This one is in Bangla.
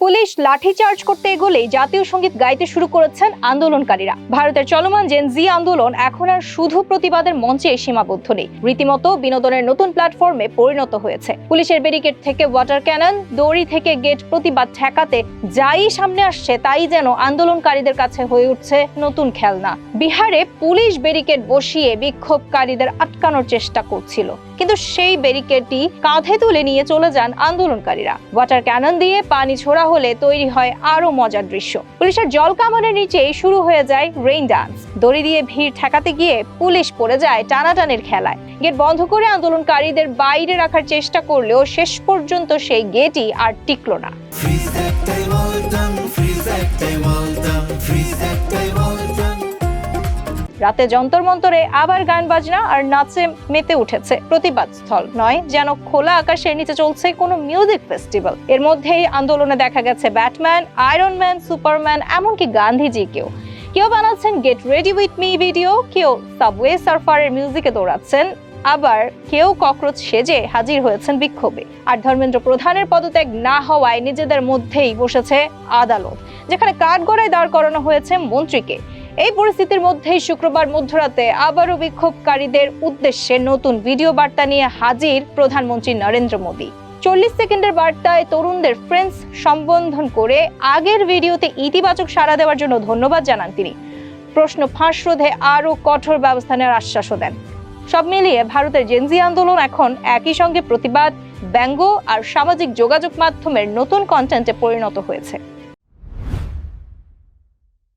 পুলিশ লাঠিচার্জ করতে এগোলেই জাতীয় সঙ্গীত গাইতে শুরু করেছেন আন্দোলনকারীরা। ভারতের চলমান জেন জি আন্দোলন এখন আর শুধু প্রতিবাদের মঞ্চে সীমাবদ্ধ নেই, রীতিমতো বিনোদনের নতুন প্ল্যাটফর্মে পরিণত হয়েছে। পুলিশের ব্যারিকেড থেকে ওয়াটার ক্যানন, দড়ি থেকে গেট প্রতিবাদ ঠেকাতে যাই সামনে আসছে তাই যেন আন্দোলনকারীদের কাছে হয়ে উঠছে নতুন খেলনা। বিহারে পুলিশ ব্যারিকেড বসিয়ে বিক্ষোভকারীদের আটকানোর চেষ্টা করছিল, কিন্তু সেই ব্যারিকেডটি কাঁধে তুলে নিয়ে চলে যান আন্দোলনকারীরা। ওয়াটার ক্যানন দিয়ে পানি ছোড়া হলে তৈরি হয় আরো মজার দৃশ্য। পুলিশের জল কামানের নিচেই শুরু হয়ে যায় রেইন ডান্স। দড়ি দিয়ে ভিড় ঠেকাতে গিয়ে পুলিশ পড়ে যায় টানাটানির খেলায়। গেট বন্ধ করে আন্দোলনকারীদের বাইরে রাখার চেষ্টা করলেও শেষ পর্যন্ত সেই গেটই আর টিকল না। রাতে যন্তর মন্তরে আবার গান বাজনা আর নাচে মেতে উঠেছে প্রতিবাদ স্থল নয়, যেন খোলা আকাশের নিচে চলছে কোনো মিউজিক ফেস্টিভ্যাল। এর মধ্যেই আন্দোলনে দেখা গেছে ব্যাটম্যান, আয়রন ম্যান, সুপারম্যান, এমনকি গান্ধীজিকেও। কেউ বানাচ্ছেন get ready with me video, কেউ সাবওয়ে সার্ফারের মিউজিকে দৌড়াচ্ছেন, আবার কেউ ককরোচ সেজে হাজির হয়েছেন বিক্ষোভে। আর ধর্মেন্দ্র প্রধানের পদত্যাগ না হওয়ায় নিজেদের মধ্যেই বসেছে আদালত, যেখানে কাঠগড়ায় দাঁড় করানো হয়েছে মন্ত্রীকে। এই পরিস্থিতির মধ্যেই শুক্রবার মধ্যরাতে আবারও বিক্ষোভকারীদের উদ্দেশ্যে নতুন ভিডিও বার্তা নিয়ে হাজির প্রধানমন্ত্রী নরেন্দ্র মোদী। 40 সেকেন্ডের বার্তায় তরুণদের ফ্রেন্ডস সম্বোধন করে আগের ভিডিওতে ইতিবাচক সাড়া দেওয়ার জন্য ধন্যবাদ জানান তিনি। প্রশ্ন ফাঁস রোধে আরও কঠোর ব্যবস্থা নেওয়ার আশ্বাসও দেন। সব মিলিয়ে ভারতের জেনজি আন্দোলন এখন একই সঙ্গে প্রতিবাদ, ব্যঙ্গ আর সামাজিক যোগাযোগ মাধ্যমের নতুন কন্টেন্টে পরিণত হয়েছে।